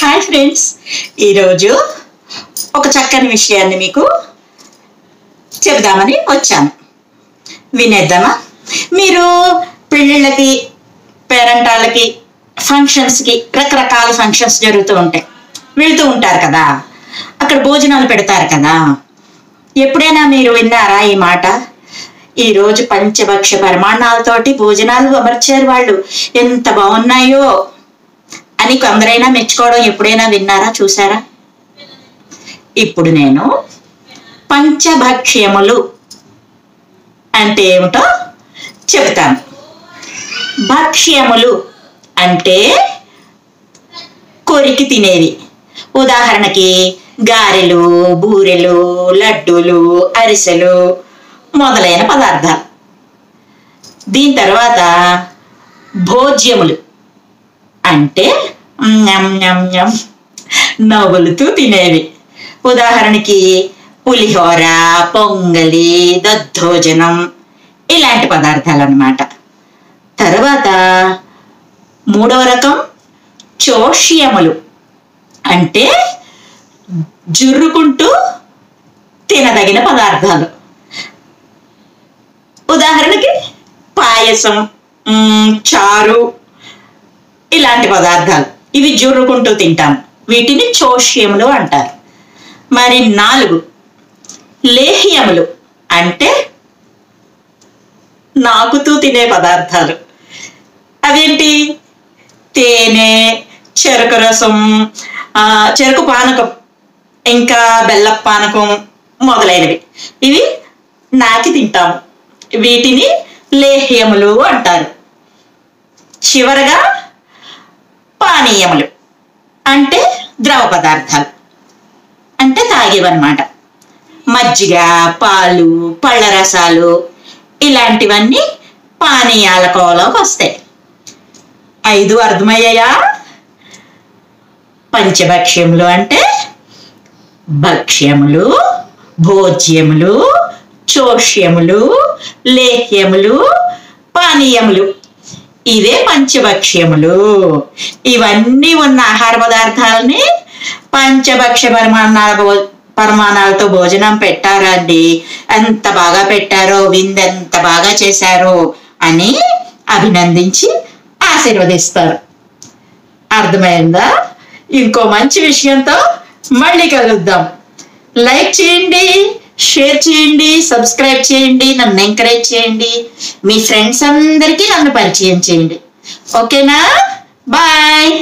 Hi friends, ఈరోజు ఒక చక్కని విషయాన్ని మీకు చెబుదామని వచ్చాను. వినేద్దామా? మీరు పెళ్ళిళ్ళకి, పేరెంటాళ్ళకి, ఫంక్షన్స్కి, రకరకాల ఫంక్షన్స్ జరుగుతూ ఉంటాయి, వెళ్తూ ఉంటారు కదా, అక్కడ భోజనాలు పెడతారు కదా. ఎప్పుడైనా మీరు విన్నారా ఈ మాట? ఈరోజు పంచభక్ష పరిమాణాలతోటి భోజనాలు అమర్చారు వాళ్ళు, ఎంత బాగున్నాయో అని కొందరైనా మెచ్చుకోవడం ఎప్పుడైనా విన్నారా, చూసారా? ఇప్పుడు నేను పంచభక్ష్యములు అంటే ఏమిటో చెబుతాను. భక్ష్యములు అంటే కొరికి తినేవి. ఉదాహరణకి గారెలు, బూరెలు, లడ్డూలు, అరిసెలు మొదలైన పదార్థాలు. దీని తర్వాత భోజ్యములు అంటే నవ్వులుతూ తినేవి. ఉదాహరణకి పులిహోర, పొంగలి, దద్దోజనం ఇలాంటి పదార్థాలు అన్నమాట. తర్వాత మూడవ రకం చోష్యములు అంటే జుర్రుకుంటూ తినదగిన పదార్థాలు. ఉదాహరణకి పాయసం, చారు ఇలాంటి పదార్థాలు. ఇవి జుర్రుకుంటూ తింటాం, వీటిని చోష్యములు అంటారు. మరి 4 లేహ్యములు అంటే నాకుతూ తినే పదార్థాలు. అవేంటి? తేనె, చెరుకు రసం, చెరుకు పానకం, ఇంకా బెల్ల పానకం మొదలైనవి. ఇవి నాకి తింటాము, వీటిని లేహ్యములు అంటారు. చివరగా పానీయములు అంటే ద్రవ పదార్థాలు, అంటే తాగేవన్నమాట. మజ్జిగ, పాలు, పళ్ళ రసాలు ఇలాంటివన్నీ పానీయాల కోలోకి వస్తాయి. 5 అర్థమయ్యాయా? పంచభక్ష్యములు అంటే భక్ష్యములు, భోజ్యములు, చోష్యములు, లేహ్యములు, పానీయములు. ఇవే పంచభక్ష్యములు. ఇవన్నీ ఉన్న ఆహార పదార్థాలని పంచభక్ష పరిమాణాలతో భోజనం పెట్టారా అండి, ఎంత బాగా పెట్టారో, విందు ఎంత బాగా చేశారో అని అభినందించి ఆశీర్వదిస్తారు. అర్థమైందా? ఇంకో మంచి విషయంతో మళ్ళీ కలుద్దాం. లైక్ చేయండి, షేర్ చేయండి, సబ్స్క్రైబ్ చేయండి, నన్ను ఎంకరేజ్ చేయండి, మీ ఫ్రెండ్స్ అందరికీ నన్ను పరిచయం చేయండి. ఓకేనా? బాయ్.